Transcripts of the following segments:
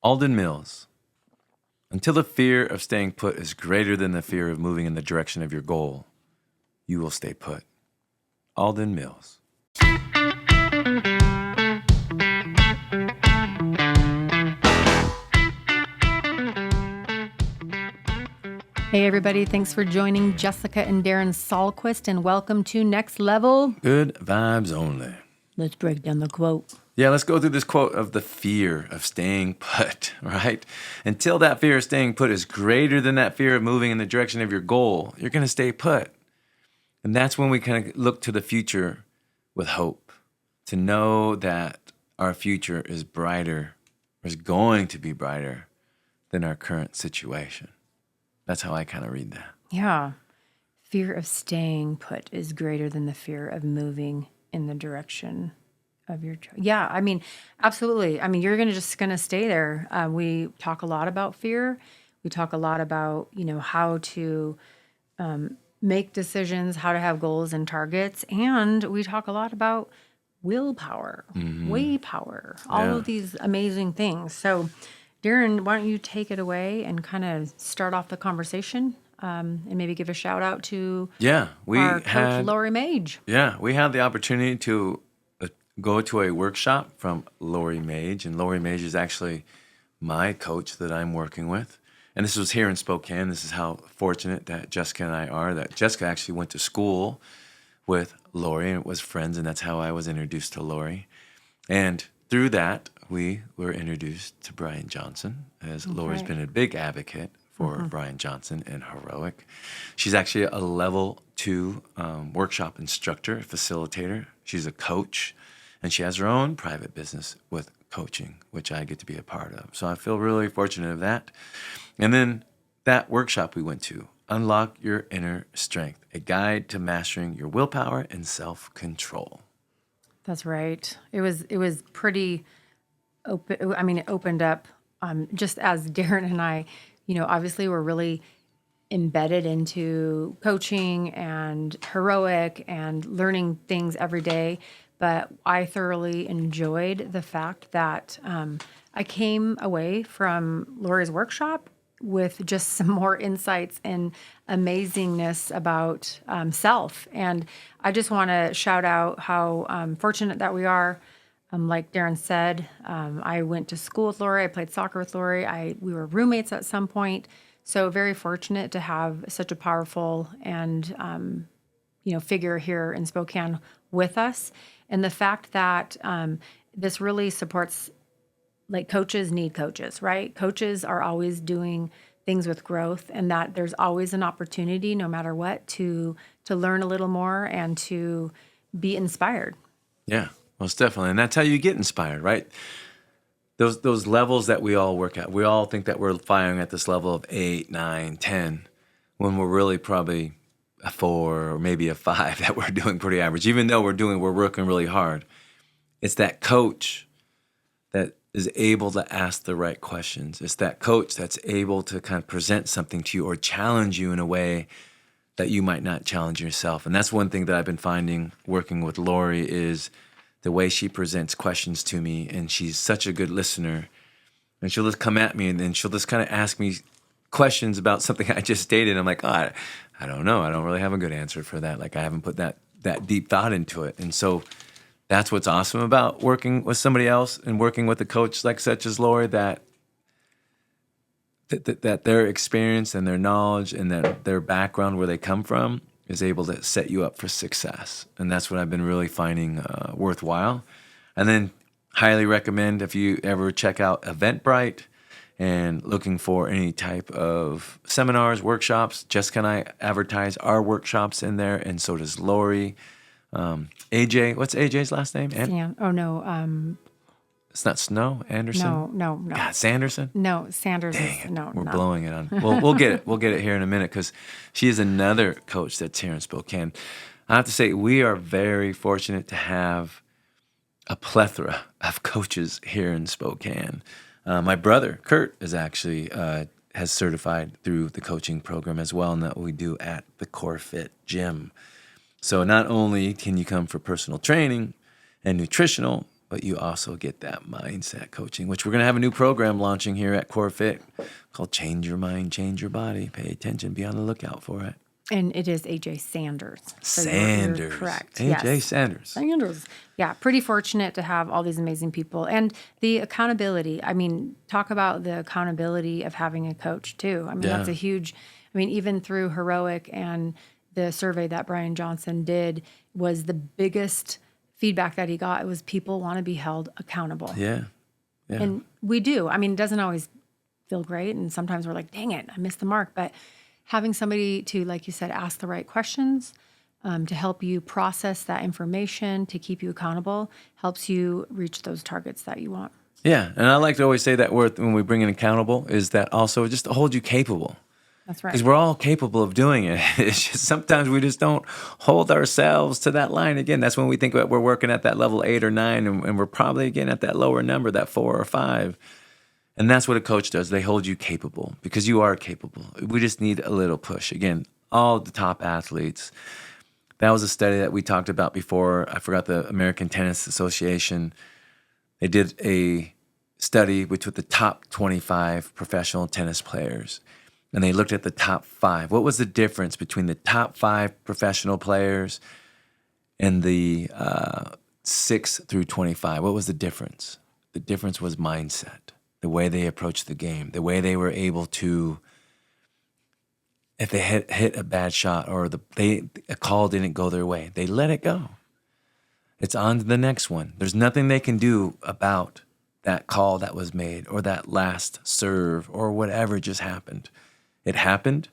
Alden Mills. Until the fear of staying put is greater than the fear of moving in the direction of your goal, you will stay put. Alden Mills. Hey everybody, thanks for joining Jessica and Darren Salquist, and welcome to Next Level. Good vibes only. Let's break down the quote. Yeah, let's go through this quote of the fear of staying put, right? Until that fear of staying put is greater than that fear of moving in the direction of your goal, you're going to stay put. And that's when we kind of look to the future with hope, to know that our future is brighter, or is going to be brighter than our current situation. That's how I kind of read that. Yeah. Fear of staying put is greater than the fear of moving in the direction of your choice. Yeah, I mean, absolutely. I mean, you're just going to stay there. We talk a lot about fear. We talk a lot about, how to make decisions, how to have goals and targets. And we talk a lot about willpower, way power, all of these amazing things. So, Darren, why don't you take it away and kind of start off the conversation and maybe give a shout out to our coach, Laurie Mage. Yeah, we had the opportunity to go to a workshop from Laurie Mage, and Laurie Mage is actually my coach that I'm working with. And this was here in Spokane. This is how fortunate that Jessica and I are, that Jessica actually went to school with Laurie and was friends, and that's how I was introduced to Laurie. And through that, we were introduced to Brian Johnson, as Laurie's been a big advocate for Brian Johnson and Heroic. She's actually a level 2 workshop instructor, facilitator. She's a coach, and she has her own private business with coaching, which I get to be a part of. So I feel really fortunate of that. And then that workshop we went to, Unlock Your Inner Strength, a guide to mastering your willpower and self-control. That's right. It was pretty open. I mean, it opened up just as Darren and I, obviously we're really embedded into coaching and Heroic and learning things every day. But I thoroughly enjoyed the fact that I came away from Laurie's workshop with just some more insights and amazingness about self. And I just want to shout out how fortunate that we are. Like Darren said, I went to school with Laurie. I played soccer with Laurie. We were roommates at some point. So very fortunate to have such a powerful and, figure here in Spokane with us. And the fact that this really supports, like, coaches need coaches, right? Coaches are always doing things with growth, and that there's always an opportunity, no matter what, to learn a little more and to be inspired. Yeah, most definitely. And that's how you get inspired, right? Those levels that we all work at, we all think that we're firing at this level of 8, 9, 10, when we're really probably a 4 or maybe a 5, that we're doing pretty average, even though we're working really hard. It's that coach that is able to ask the right questions. It's that coach that's able to kind of present something to you or challenge you in a way that you might not challenge yourself. And that's one thing that I've been finding working with Laurie is the way she presents questions to me, and she's such a good listener. And she'll just come at me, and then she'll just kind of ask me questions about something I just stated. I'm like, I don't know. I don't really have a good answer for that. Like, I haven't put that deep thought into it. And so that's what's awesome about working with somebody else and working with a coach like such as Laurie, that their experience and their knowledge and that their background, where they come from, is able to set you up for success. And that's what I've been really finding worthwhile. And then highly recommend, if you ever check out Eventbrite and looking for any type of seminars, workshops, Jessica and I advertise our workshops in there, and so does Laurie. AJ, what's AJ's last name? It's not Snow? Anderson? No. God, Sanderson? No, Sanders. Dang it. We're blowing it on. We'll get it. We'll get it here in a minute, because she is another coach that's here in Spokane. I have to say, we are very fortunate to have a plethora of coaches here in Spokane. My brother, Kurt, is actually has certified through the coaching program as well, and that we do at the Core Fit Gym. So not only can you come for personal training and nutritional, but you also get that mindset coaching, which we're going to have a new program launching here at Core Fit called Change Your Mind, Change Your Body. Pay attention. Be on the lookout for it. And it is AJ Sanders. So Sanders. You're correct. AJ Yes. Sanders. Sanders. Yeah, pretty fortunate to have all these amazing people. And the accountability. I mean, talk about the accountability of having a coach, too. I mean, that's a huge, even through Heroic and the survey that Brian Johnson did was the biggest feedback that he got. It was people want to be held accountable. Yeah. And we do. I mean, it doesn't always feel great. And sometimes we're like, dang it, I missed the mark. But having somebody to, like you said, ask the right questions, to help you process that information, to keep you accountable, helps you reach those targets that you want. Yeah. And I like to always say that word when we bring in accountable is that also just to hold you capable. That's right. Because we're all capable of doing it. It's just sometimes we just don't hold ourselves to that line. Again, that's when we think that we're working at that level 8 or 9, and we're probably, again, at that lower number, that 4 or 5. And that's what a coach does. They hold you capable because you are capable. We just need a little push. Again, all the top athletes. That was a study that we talked about before. I forgot the American Tennis Association. They did a study with the top 25 professional tennis players. And they looked at the top 5. What was the difference between the top 5 professional players and the 6 through 25? What was the difference? The difference was mindset, the way they approached the game, the way they were able to, if they hit a bad shot or a call didn't go their way, they let it go. It's on to the next one. There's nothing they can do about that call that was made or that last serve or whatever just happened. It happened,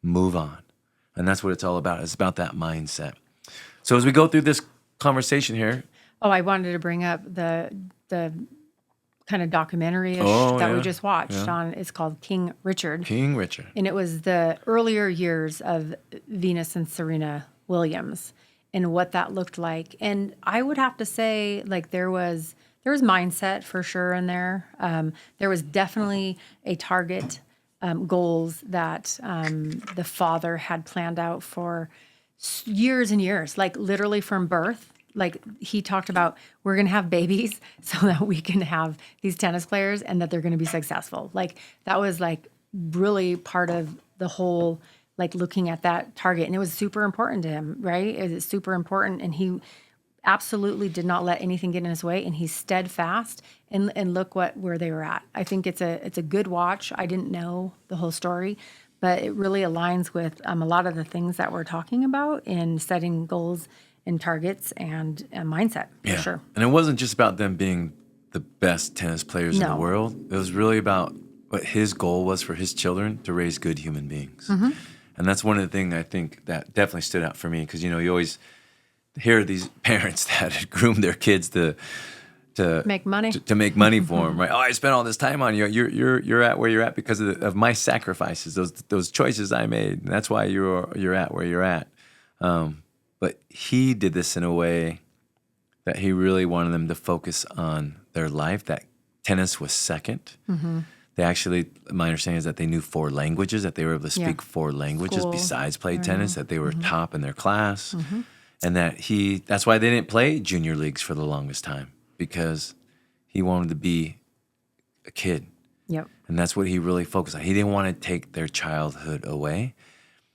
move on. And that's what it's all about. It's about that mindset. So as we go through this conversation here. Oh, I wanted to bring up the kind of documentary-ish that we just watched on. It's called King Richard. King Richard. And it was the earlier years of Venus and Serena Williams and what that looked like. And I would have to say, like, there was mindset for sure in there. There was definitely a target, goals that the father had planned out for years and years, like literally from birth. Like he talked about, we're going to have babies so that we can have these tennis players and that they're going to be successful. Like that was like really part of the whole, like looking at that target. And it was super important to him, right? It was super important. And he absolutely did not let anything get in his way. And he's steadfast and look where they were at. I think it's a good watch. I didn't know the whole story, but it really aligns with a lot of the things that we're talking about in setting goals and targets and mindset, for sure. And it wasn't just about them being the best tennis players in the world. It was really about what his goal was for his children, to raise good human beings. Mm-hmm. And that's one of the things I think that definitely stood out for me because, you always hear these parents that had groomed their kids to make money to make money for them, right? Oh, I spent all this time on you. You're at where you're at because of my sacrifices, those choices I made. And that's why you're at where you're at. But he did this in a way that he really wanted them to focus on their life. That tennis was second. Mm-hmm. They actually, my understanding is that they knew 4 languages, that they were able to speak 4 languages besides play tennis, that they were top in their class. Mm-hmm. And that's why they didn't play junior leagues for the longest time, because he wanted to be a kid. Yep. And that's what he really focused on. He didn't want to take their childhood away.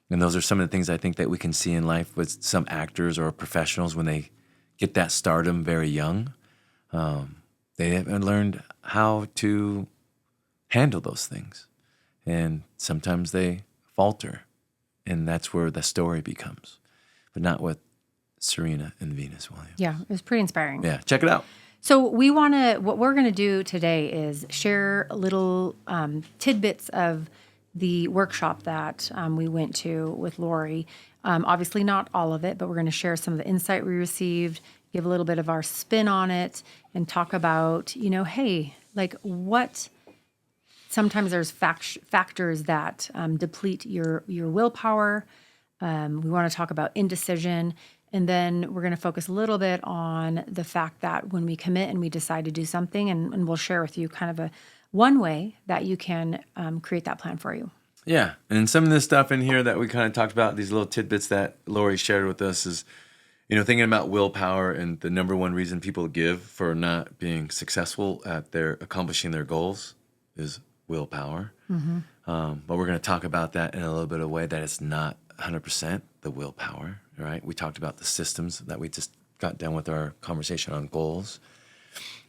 And those are some of the things I think that we can see in life with some actors or professionals when they get that stardom very young. They haven't learned how to handle those things. And sometimes they falter. And that's where the story becomes. But not with Serena and Venus Williams. Yeah, it was pretty inspiring. Yeah, check it out. So what we're going to do today is share little tidbits of the workshop that we went to with Laurie. Obviously not all of it, but we're going to share some of the insight we received, give a little bit of our spin on it, and talk about, hey, like what, sometimes there's factors that deplete your willpower. We want to talk about indecision. And then we're going to focus a little bit on the fact that when we commit and we decide to do something, and we'll share with you kind of one way that you can create that plan for you. Yeah. And some of the stuff in here that we kind of talked about, these little tidbits that Laurie shared with us, is Thinking about willpower and the number one reason people give for not being successful at their accomplishing their goals is willpower. But we're going to talk about that in a little bit of a way that it's not 100% the willpower, right? We talked about the systems that we just got done with our conversation on goals.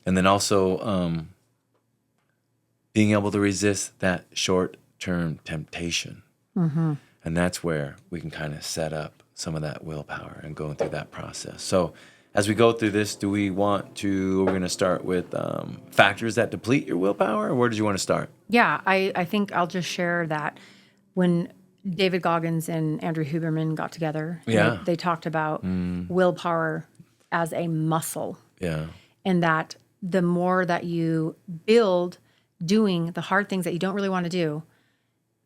And then also being able to resist that short-term temptation. And that's where we can kind of set up some of that willpower and going through that process. So as we go through this, we're going to start with factors that deplete your willpower, or where did you want to start? Yeah, I think I'll just share that when David Goggins and Andrew Huberman got together, they talked about willpower as a muscle. Yeah. And that the more that you build doing the hard things that you don't really want to do,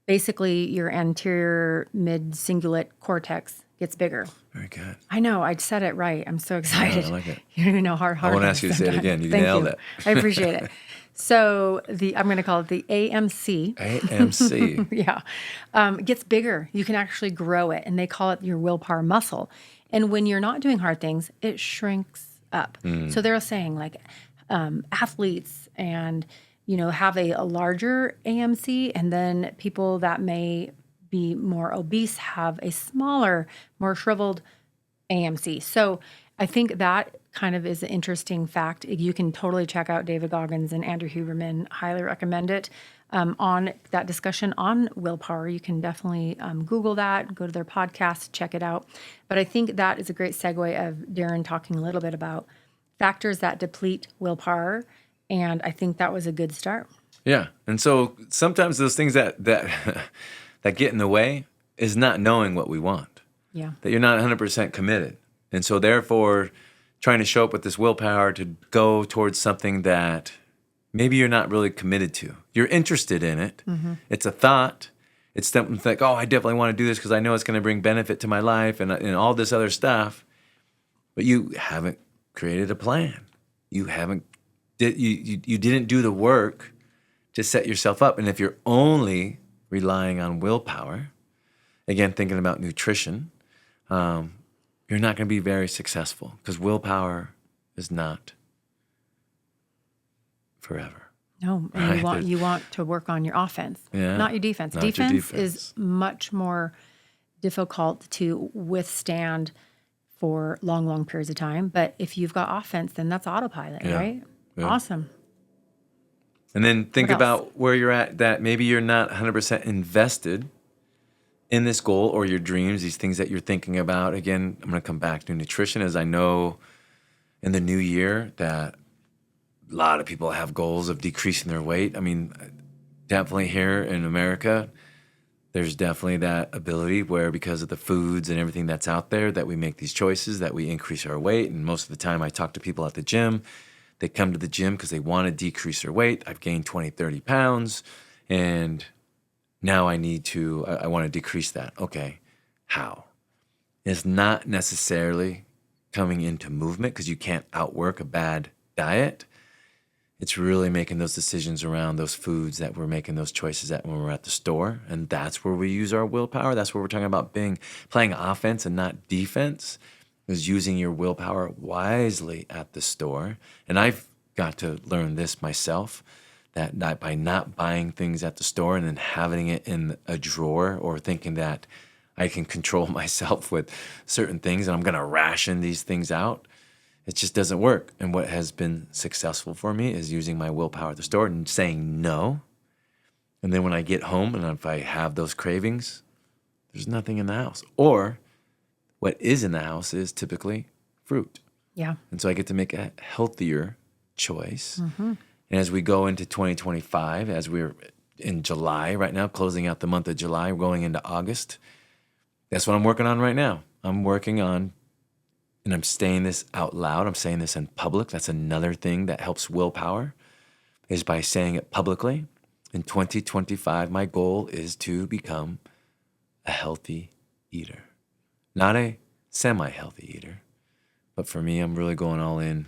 basically your anterior mid-cingulate cortex gets bigger. Very good. I know, I said it right. I'm so excited. I like it. You don't even know how hard I won't ask you to say it again. You nailed it. I appreciate it. So I'm going to call it the AMC. AMC. Yeah. Gets bigger. You can actually grow it, and they call it your willpower muscle. And when you're not doing hard things, it shrinks up. So they're saying like athletes and, have a larger AMC, and then people that may be more obese have a smaller, more shriveled AMC. So I think that kind of is an interesting fact. You can totally check out David Goggins and Andrew Huberman. Highly recommend it. On that discussion on willpower, you can definitely Google that, go to their podcast, check it out. But I think that is a great segue of Darren talking a little bit about factors that deplete willpower. And I think that was a good start. Yeah. And so sometimes those things that that get in the way is not knowing what we want. Yeah. That you're not 100% committed. And so therefore, trying to show up with this willpower to go towards something that maybe you're not really committed to. You're interested in it. It's a thought. It's something like, I definitely want to do this because I know it's going to bring benefit to my life and all this other stuff. But you haven't created a plan. You haven't you didn't do the work to set yourself up. And if you're only relying on willpower, again, thinking about nutrition, you're not going to be very successful because willpower is not forever. No, and Right. you want to work on your offense, Yeah. not your defense. Not your Defense defense. is much more difficult to withstand for long, long periods of time. But if you've got offense, then that's autopilot, Yeah. right? Yeah. Awesome. And then think What else? about where you're at, that maybe you're not 100% invested in this goal or your dreams, these things that you're thinking about. Again, I'm going to come back to nutrition, as I know in the new year that a lot of people have goals of decreasing their weight. I mean, definitely here in America, there's definitely that ability where because of the foods and everything that's out there that we make these choices, that we increase our weight. And most of the time I talk to people at the gym. They come to the gym because they want to decrease their weight. I've gained 20, 30 pounds, and now I want to decrease that. Okay, how? It's not necessarily coming into movement because you can't outwork a bad diet. It's really making those decisions around those foods that we're making those choices at when we're at the store. And that's where we use our willpower. That's where we're talking about playing offense and not defense. Is using your willpower wisely at the store. And I've got to learn this myself, that by not buying things at the store and then having it in a drawer or thinking that I can control myself with certain things and I'm going to ration these things out, it just doesn't work. And what has been successful for me is using my willpower at the store and saying no. And then when I get home and if I have those cravings, there's nothing in the house. Or what is in the house is typically fruit. Yeah. And so I get to make a healthier choice. And as we go into 2025, as we're in July right now, closing out the month of July, going into August, that's what I'm working on right now. I'm working on, and I'm saying this out loud, I'm saying this in public. That's another thing that helps willpower, is by saying it publicly. In 2025, my goal is to become a healthy eater. Not a semi-healthy eater, but for me, I'm really going all in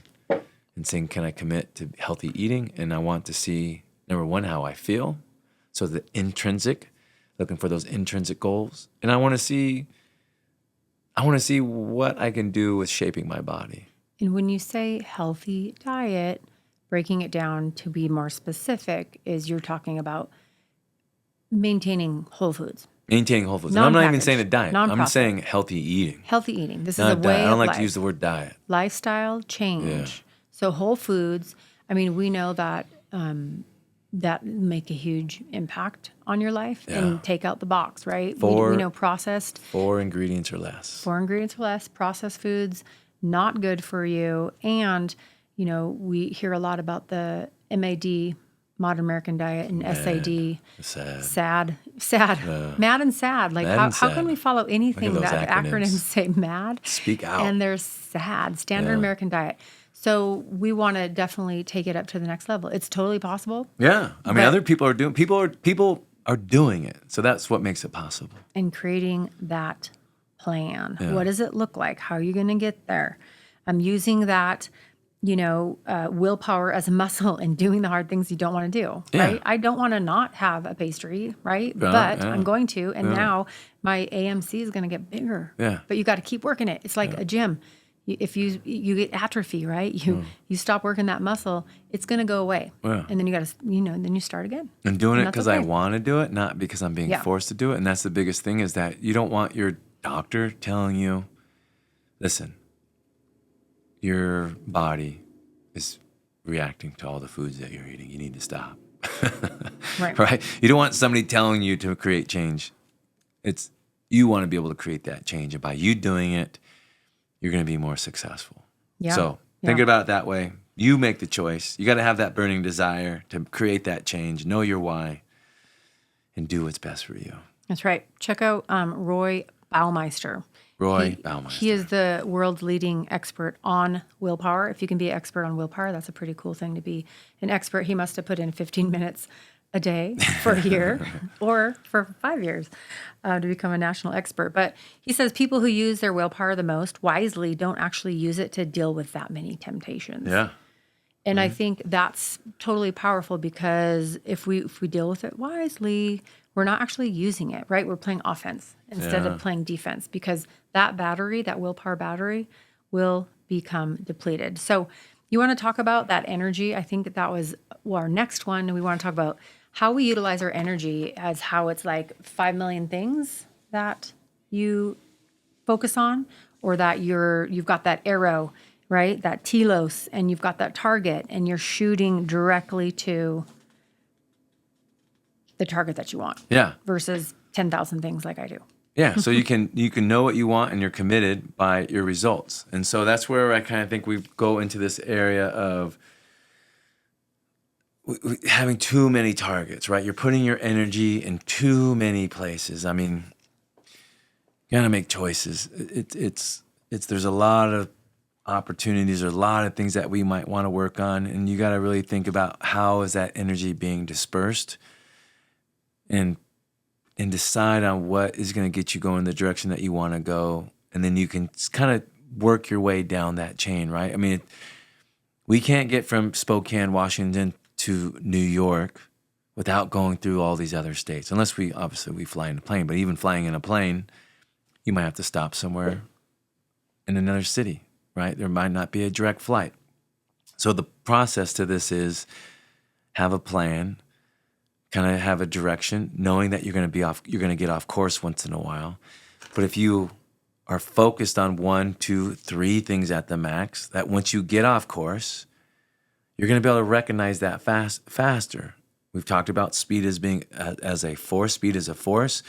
and saying, can I commit to healthy eating? And I want to see, number one, how I feel. So the intrinsic, looking for those intrinsic goals. And I want to see I want to see what I can do with shaping my body. And when you say healthy diet, breaking it down to be more specific is you're talking about maintaining whole foods, Maintaining whole foods. And I'm not even non-packaged, saying a diet. I'm non-processed. saying healthy eating. Healthy eating. This is Not a a diet. way I don't of like life. to use the word diet. Lifestyle change. So whole foods, I mean, we know that that make a huge impact on your life and take out the box, right? We know processed. 4 ingredients or less. 4 ingredients or less, processed foods, not good for you. And, you know, we hear a lot about the MAD, Modern American Diet, and SAD. Sad. Mad and sad. Like, Mad and how can sad. we follow anything those that acronyms. say mad? Speak out. And there's sad, Standard American Diet. So we want to definitely take it up to the next level. It's totally possible. Yeah. I mean, other people are doing, people are doing it. So that's what makes it possible. And creating that plan. What does it look like? How are you going to get there? I'm using that, you know, willpower as a muscle and doing the hard things you don't want to do, right? I don't want to not have a pastry, right? But I'm going to. And now my AMC is going to get bigger. Yeah. But you got to keep working it. It's like a gym. If you get atrophy, right? You stop working that muscle, it's going to go away. Yeah. And then you got to, you know, then you start again. And doing it that's because I want to do it, not because I'm being Yeah. forced to do it. And that's the biggest thing is that you don't want your doctor telling you, listen, your body is reacting to all the foods that you're eating. You need to stop. Right. Right? You don't want somebody telling you to create change. It's you want to be able to create that change. And by you doing it, you're going to be more successful. Yeah. So thinking about it that way, you make the choice. You got to have that burning desire to create that change, know your why, and do what's best for you. That's right. Check out Roy Baumeister. Baumeister. He is the world's leading expert on willpower. If you can be an expert on willpower, that's a pretty cool thing to be an expert. He must have put in 15 minutes a day for a year or for 5 years to become a national expert. But he says people who use their willpower the most wisely don't actually use it to deal with that many temptations. Yeah. And I think that's totally powerful because if we deal with it wisely, we're not actually using it, right? We're playing offense instead of playing defense because that battery, that willpower battery, will become depleted. So you want to talk about that energy. I think that was our next one. We want to talk about how we utilize our energy as how it's like 5 million things that you focus on or that you've got that arrow, right? That telos, and you've got that target and you're shooting directly to the target that you want. Yeah. Versus 10,000 things like I do. Yeah. So you can know what you want and you're committed by your results. And so that's where I kind of think we go into this area of having too many targets, right? You're putting your energy in too many places. I mean, you gotta make choices. It's there's a lot of opportunities or a lot of things that we might want to work on, and you gotta really think about how is that energy being dispersed, and decide on what is going to get you going in the direction that you want to go, and then you can kind of work your way down that chain, right? I mean, we can't get from Spokane, Washington to New York without going through all these other states, unless we fly in a plane. But even flying in a plane, you might have to stop somewhere in another city, right? There might not be a direct flight. So the process to this is have a plan, kind of have a direction, knowing that you're going to get off course once in a while. But if you are focused on 1, 2, 3 things at the max, that once you get off course, you're going to be able to recognize that faster. We've talked about speed as being as a force. Speed is a force.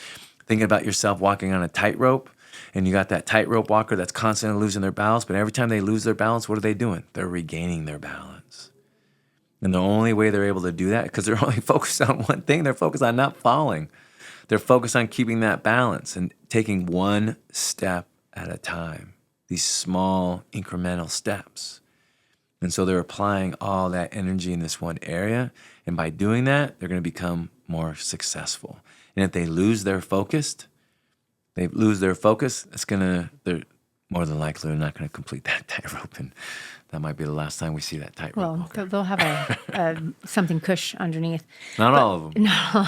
Thinking about yourself walking on a tightrope, and you got that tightrope walker that's constantly losing their balance. But every time they lose their balance, what are they doing? They're regaining their balance. And the only way they're able to do that, because they're only focused on one thing, they're focused on not falling. They're focused on keeping that balance and taking one step at a time, these small incremental steps. And so they're applying all that energy in this one area. And by doing that, they're going to become more successful. And if they lose their focus, they're more than likely they're not going to complete that tightrope. And That might be the last time we see that tightrope Well, walker. they'll have a something cush underneath. Not all of them. No,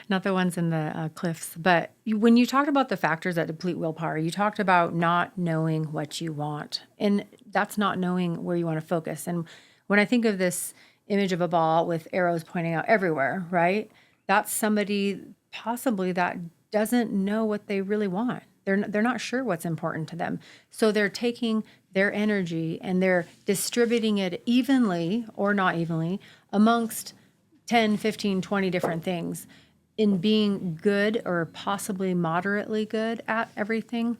not the ones in the cliffs. But when you talked about the factors that deplete willpower, you talked about not knowing what you want. And that's not knowing where you want to focus. And when I think of this image of a ball with arrows pointing out everywhere, right? That's somebody possibly that doesn't know what they really want. They're not sure what's important to them. So they're taking their energy and they're distributing it evenly or not evenly amongst 10, 15, 20 different things in being good or possibly moderately good at everything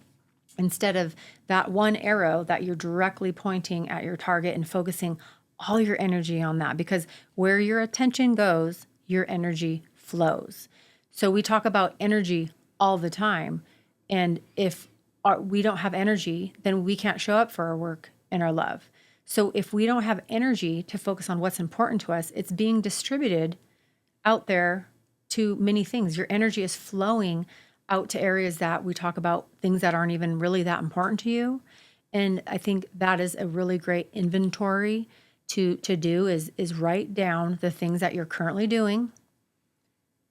instead of that one arrow that you're directly pointing at your target and focusing all your energy on that. Because where your attention goes, your energy flows. So we talk about energy all the time. And if we don't have energy, then we can't show up for our work and our love. So if we don't have energy to focus on what's important to us, it's being distributed out there to many things. Your energy is flowing out to areas that we talk about, things that aren't even really that important to you. And I think that is a really great inventory to do is write down the things that you're currently doing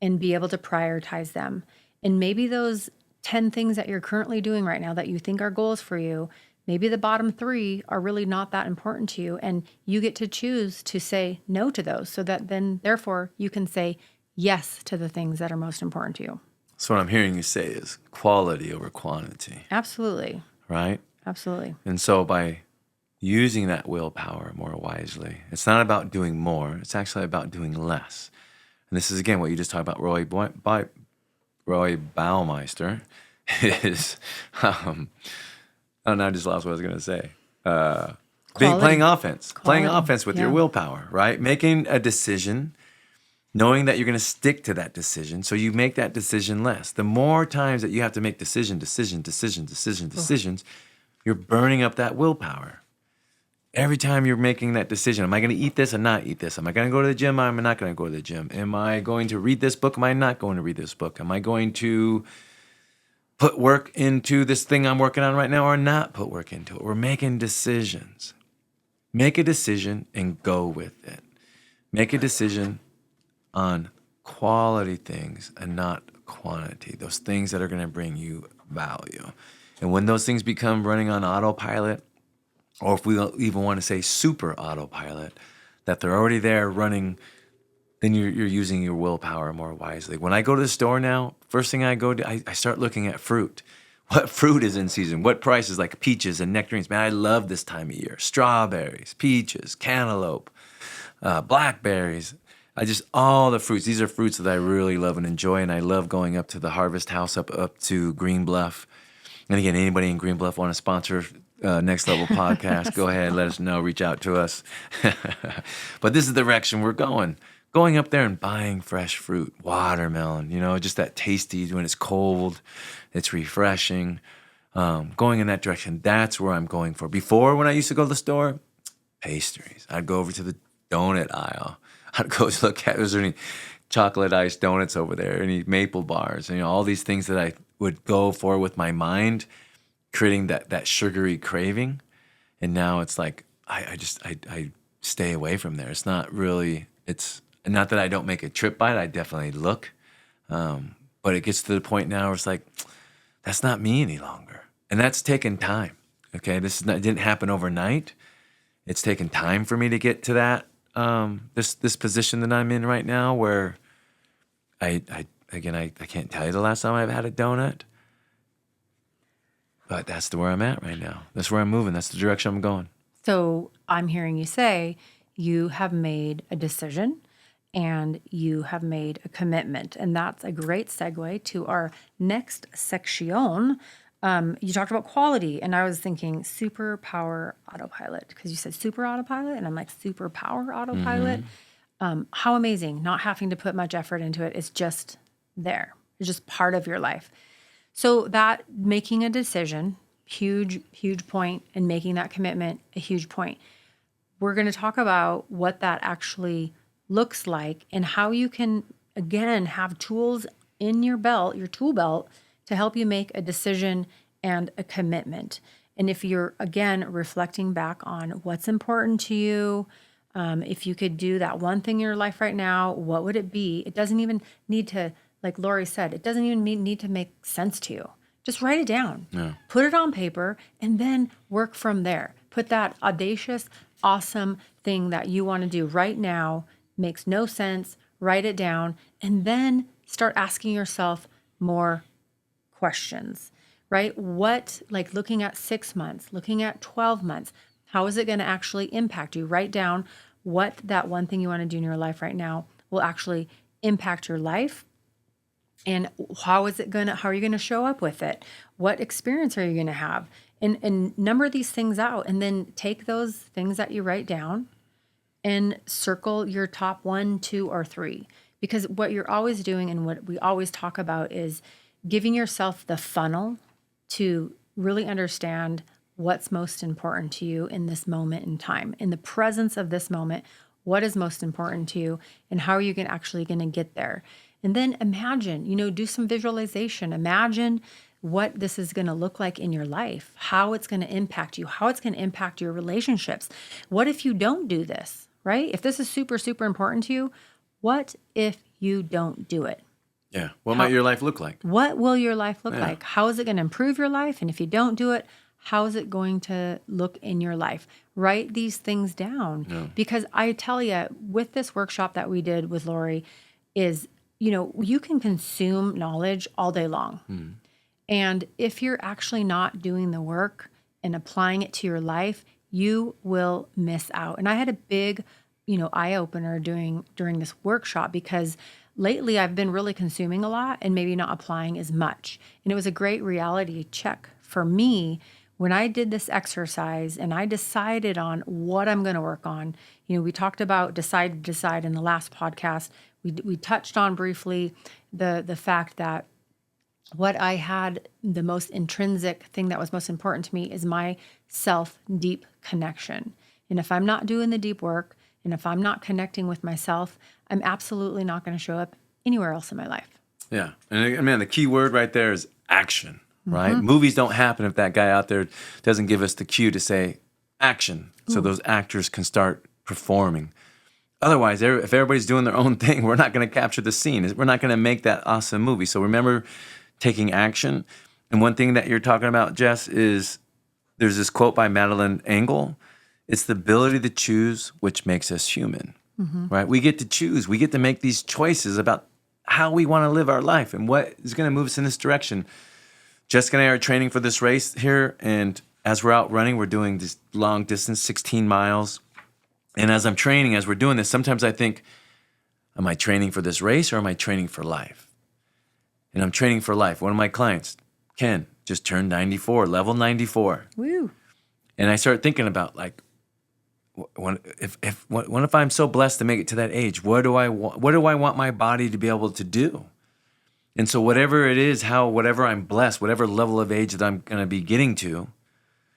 and be able to prioritize them. And maybe those 10 things that you're currently doing right now that you think are goals for you, maybe the bottom 3 are really not that important to you. And you get to choose to say no to those so that then, therefore, you can say yes to the things that are most important to you. So what I'm hearing you say is quality over quantity, Absolutely. right? Absolutely. And so by using that willpower more wisely, it's not about doing more. It's actually about doing less. And this is, again, what you just talked about, Roy Baumeister is, oh, no, I just lost what I was going to say. Playing offense with your willpower, right? Making a decision, knowing that you're going to stick to that decision. So you make that decision less. The more times that you have to make decisions, you're burning up that willpower. Every time you're making that decision, am I going to eat this or not eat this? Am I going to go to the gym? Am I not going to go to the gym? Am I going to read this book? Am I not going to read this book? Am I going to put work into this thing I'm working on right now or not put work into it? We're making decisions. Make a decision and go with it. Make a decision on quality things and not quantity, those things that are going to bring you value. And when those things become running on autopilot, or if we don't even want to say super autopilot, that they're already there running, then you're using your willpower more wisely. When I go to the store now, first thing I go to, I start looking at fruit. What fruit is in season? What prices, like peaches and nectarines? Man, I love this time of year. Strawberries, peaches, cantaloupe, blackberries. All the fruits. These are fruits that I really love and enjoy, and I love going up to the Harvest House up to Green Bluff. And again, anybody in Green Bluff want to sponsor Next Level Podcast, go ahead, let us know, reach out to us. But this is the direction we're going. Going up there and buying fresh fruit, watermelon, just that tasty when it's cold, it's refreshing. Going in that direction, that's where I'm going for. Before, when I used to go to the store, pastries. I'd go over to the donut aisle. I'd go look at, was there any chocolate iced donuts over there, any maple bars, all these things that I would go for with my mind, creating that sugary craving. And now it's like, I stay away from there. It's not really, it's not that I don't make a trip by it. I definitely look. But it gets to the point now where it's like, that's not me any longer. And that's taken time. Okay. It didn't happen overnight. It's taken time for me to get to that, this position that I'm in right now, where I can't tell you the last time I've had a donut. But that's where I'm at right now. That's where I'm moving. That's the direction I'm going. So I'm hearing you say you have made a decision and you have made a commitment. And that's a great segue to our next section. You talked about quality, and I was thinking superpower autopilot, because you said super autopilot, and I'm like, superpower autopilot. How amazing, not having to put much effort into it. It's just there. It's just part of your life. So that making a decision, huge point, and making that commitment, a huge point. We're going to talk about what that actually looks like and how you can, again, have tools in your belt, your tool belt, to help you make a decision and a commitment. And if you're, again, reflecting back on what's important to you, if you could do that one thing in your life right now, what would it be? It doesn't even need to, like Laurie said, it doesn't even need to make sense to you. Just write it down, put it on paper, and then work from there. Put that audacious, awesome thing that you want to do right now, makes no sense, write it down, and then start asking yourself more questions, right? What, like looking at 6 months, looking at 12 months, how is it going to actually impact you? Write down what that one thing you want to do in your life right now will actually impact your life. And how are you going to show up with it? What experience are you going to have? And number these things out, and then take those things that you write down and circle your top 1, 2, or 3. Because what you're always doing, and what we always talk about, is giving yourself the funnel to really understand what's most important to you in this moment in time, in the presence of this moment. What is most important to you, and how are you actually going to get there? And then imagine, do some visualization. Imagine what this is going to look like in your life, how it's going to impact you, how it's going to impact your relationships. What if you don't do this, right? If this is super, super important to you, what if you don't do it? Yeah. What might your life look like? What will your life look like? How is it going to improve your life? And if you don't do it, how is it going to look in your life? Write these things down. Because I tell you, with this workshop that we did with Laurie, is, you can consume knowledge all day long. And if you're actually not doing the work and applying it to your life, you will miss out. And I had a big, eye-opener during this workshop, because lately I've been really consuming a lot and maybe not applying as much. And it was a great reality check for me when I did this exercise and I decided on what I'm going to work on. We talked about decide in the last podcast. We touched on briefly the fact that what I had, the most intrinsic thing that was most important to me, is my self-deep connection. And if I'm not doing the deep work, and if I'm not connecting with myself, I'm absolutely not going to show up anywhere else in my life. Yeah. And man, the key word right there is action, right? Movies don't happen if that guy out there doesn't give us the cue to say action, so those actors can start performing. Otherwise, if everybody's doing their own thing, we're not going to capture the scene. We're not going to make that awesome movie. So remember taking action. And one thing that you're talking about, Jess, is there's this quote by Madeline Engel. It's the ability to choose which makes us human, right? We get to choose. We get to make these choices about how we want to live our life and what is going to move us in this direction. Jessica and I are training for this race here, and as we're out running, we're doing this long distance, 16 miles. And as I'm training, as we're doing this, sometimes I think, am I training for this race or am I training for life? And I'm training for life. One of my clients, Ken, just turned 94, level 94. Woo. And I start thinking about, like, what if I'm so blessed to make it to that age? What do I want my body to be able to do? And so whatever it is, whatever I'm blessed, whatever level of age that I'm going to be getting to,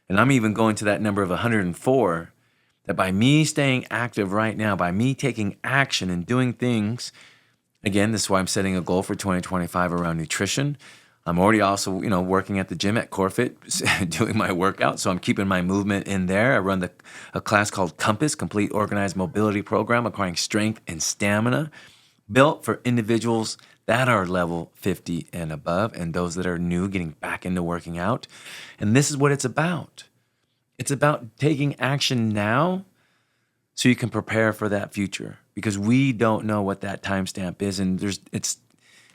and I'm even going to that number of 104, that by me staying active right now, by me taking action and doing things, again, this is why I'm setting a goal for 2025 around nutrition. I'm already also, working at the gym at Corfit, doing my workout, so I'm keeping my movement in there. I run a class called Compass, Complete Organized Mobility Program, acquiring strength and stamina, built for individuals that are level 50 and above, and those that are new, getting back into working out. And this is what it's about. It's about taking action now so you can prepare for that future, because we don't know what that timestamp is, and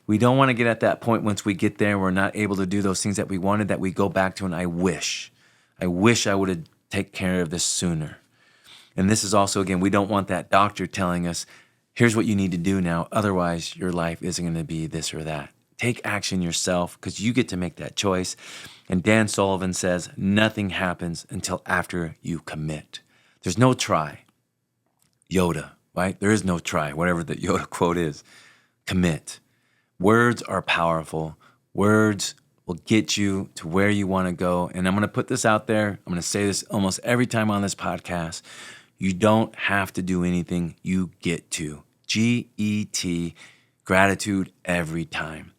we don't want to get at that point once we get there and we're not able to do those things that we wanted, that we go back to, and I wish I would have taken care of this sooner. And this is also, again, we don't want that doctor telling us, here's what you need to do now, otherwise your life isn't going to be this or that. Take action yourself, because you get to make that choice. And Dan Sullivan says, nothing happens until after you commit. There's no try. Yoda, right? There is no try, whatever the Yoda quote is. Commit. Words are powerful. Words will get you to where you want to go. And I'm going to put this out there. I'm going to say this almost every time on this podcast. You don't have to do anything. You get to. GET, gratitude every time.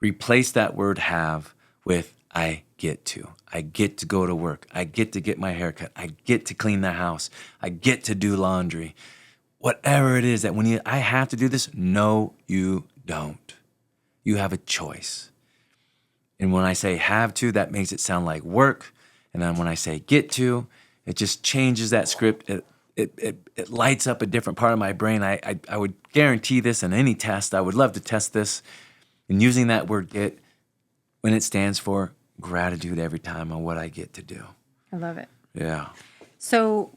Replace that word have with I get to. I get to go to work. I get to get my hair cut. I get to clean the house. I get to do laundry. Whatever it is that I have to do this, no, you don't. You have a choice. And when I say have to, that makes it sound like work. And then when I say get to, it just changes that script. It lights up a different part of my brain. I would guarantee this in any test. I would love to test this. And using that word get, when it stands for gratitude every time on what I get to do. I love it. Yeah. So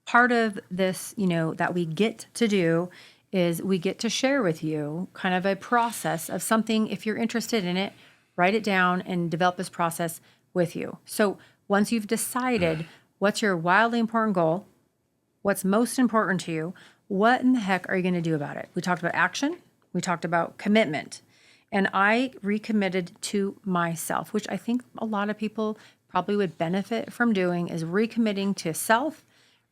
part of this, that we get to do is we get to share with you kind of a process of something. If you're interested in it, write it down and develop this process with you. So once you've decided what's your wildly important goal, what's most important to you, what in the heck are you going to do about it? We talked about action. We talked about commitment. And I recommitted to myself, which I think a lot of people probably would benefit from doing, is recommitting to self,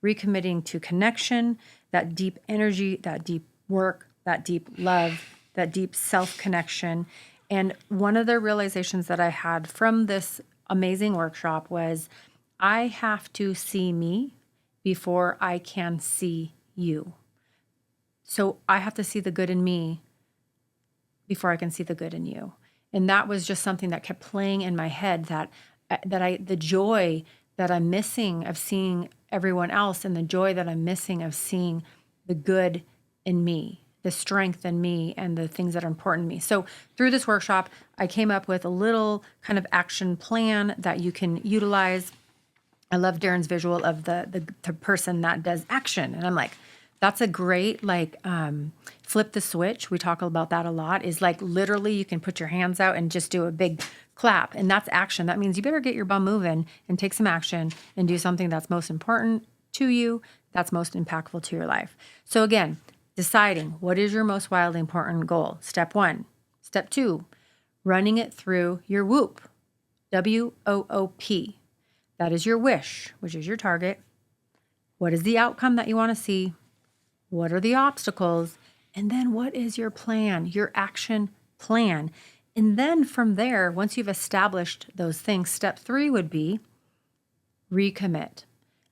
recommitting to connection, that deep energy, that deep work, that deep love, that deep self-connection. And one of the realizations that I had from this amazing workshop was I have to see me before I can see you. So I have to see the good in me before I can see the good in you. And that was just something that kept playing in my head, the joy that I'm missing of seeing everyone else, and the joy that I'm missing of seeing the good in me, the strength in me, and the things that are important to me. So through this workshop, I came up with a little kind of action plan that you can utilize. I love Darren's visual of the person that does action. And I'm like, that's a great, flip the switch. We talk about that a lot, is like literally you can put your hands out and just do a big clap. And that's action. That means you better get your bum moving and take some action and do something that's most important to you, that's most impactful to your life. So again, deciding what is your most wildly important goal. Step 1. Step 2, running it through your WOOP, WOOP. That is your wish, which is your target. What is the outcome that you want to see? What are the obstacles? And then what is your plan, your action plan? And then from there, once you've established those things, step 3 would be recommit.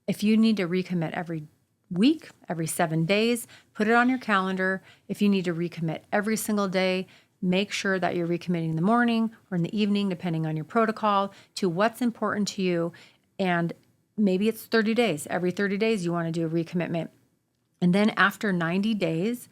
If you need to recommit every week, every 7 days, put it on your calendar. If you need to recommit every single day, make sure that you're recommitting in the morning or in the evening, depending on your protocol, to what's important to you. And maybe it's 30 days. Every 30 days, you want to do a recommitment. And then after 90 days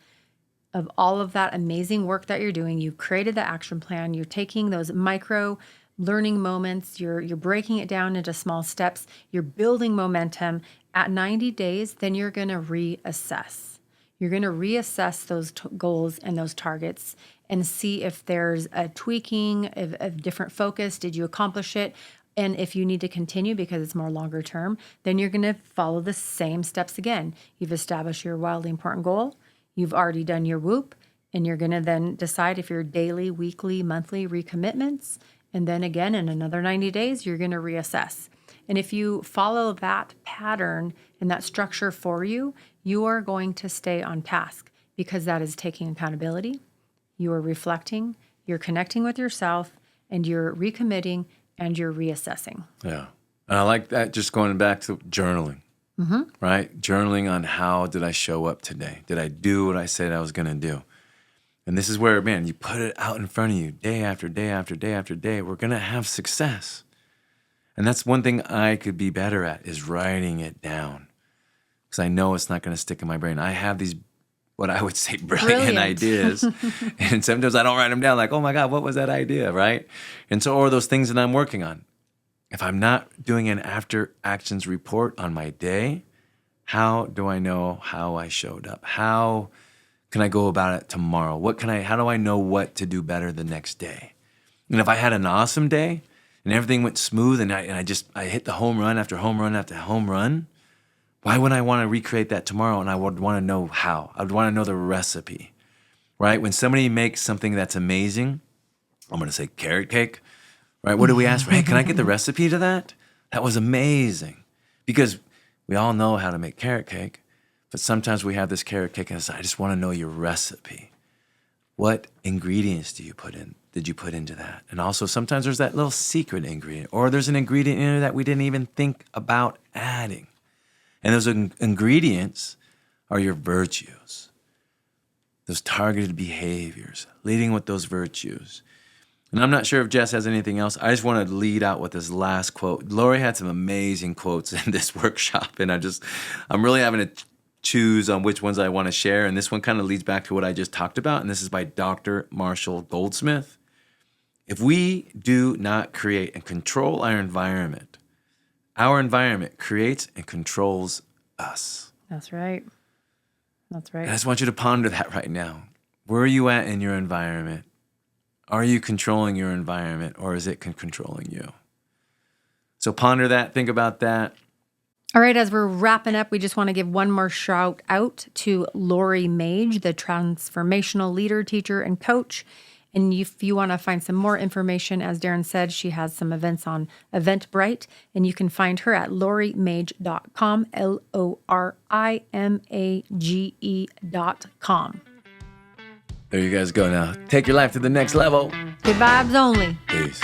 of all of that amazing work that you're doing, you've created the action plan, you're taking those micro learning moments, you're breaking it down into small steps, you're building momentum. At 90 days, then you're going to reassess. You're going to reassess those goals and those targets and see if there's a tweaking, a different focus. Did you accomplish it? And if you need to continue because it's more longer term, then you're going to follow the same steps again. You've established your wildly important goal. You've already done your WOOP, and you're going to then decide if your daily, weekly, monthly recommitments. And then again, in another 90 days, you're going to reassess. And if you follow that pattern and that structure for you, you are going to stay on task, because that is taking accountability. You are reflecting, you're connecting with yourself, and you're recommitting, and you're reassessing. Yeah. And I like that, just going back to journaling, right? Journaling on how did I show up today? Did I do what I said I was going to do? And this is where, man, you put it out in front of you day after day after day after day. We're going to have success. And that's one thing I could be better at, is writing it down, because I know it's not going to stick in my brain. I have these, what I would say, brilliant ideas. And sometimes I don't write them down, like, oh my God, what was that idea, right? And so, or those things that I'm working on. If I'm not doing an after actions report on my day, how do I know how I showed up? How can I go about it tomorrow? How do I know what to do better the next day? And if I had an awesome day and everything went smooth and I hit the home run after home run after home run, why would I want to recreate that tomorrow? And I would want to know how. I would want to know the recipe, right? When somebody makes something that's amazing, I'm going to say carrot cake, right? What do we ask for? Hey, can I get the recipe to that? That was amazing. Because we all know how to make carrot cake, but sometimes we have this carrot cake and I just want to know your recipe. What ingredients did you put into that? And also sometimes there's that little secret ingredient, or there's an ingredient in there that we didn't even think about adding. And those ingredients are your virtues, those targeted behaviors, leading with those virtues. And I'm not sure if Jess has anything else. I just want to lead out with this last quote. Laurie had some amazing quotes in this workshop, and I'm really having to choose on which ones I want to share. And this one kind of leads back to what I just talked about. And this is by Dr. Marshall Goldsmith. If we do not create and control our environment creates and controls us. That's right. That's right. And I just want you to ponder that right now. Where are you at in your environment? Are you controlling your environment, or is it controlling you? So ponder that, think about that. All right, as we're wrapping up, we just want to give one more shout out to Laurie Mage, the transformational leader, teacher, and coach. And if you want to find some more information, as Darren said, she has some events on Eventbrite, and you can find her at lauriemage.com, LORIMAGE.com. There you guys go now. Take your life to the next level. Good vibes only. Peace.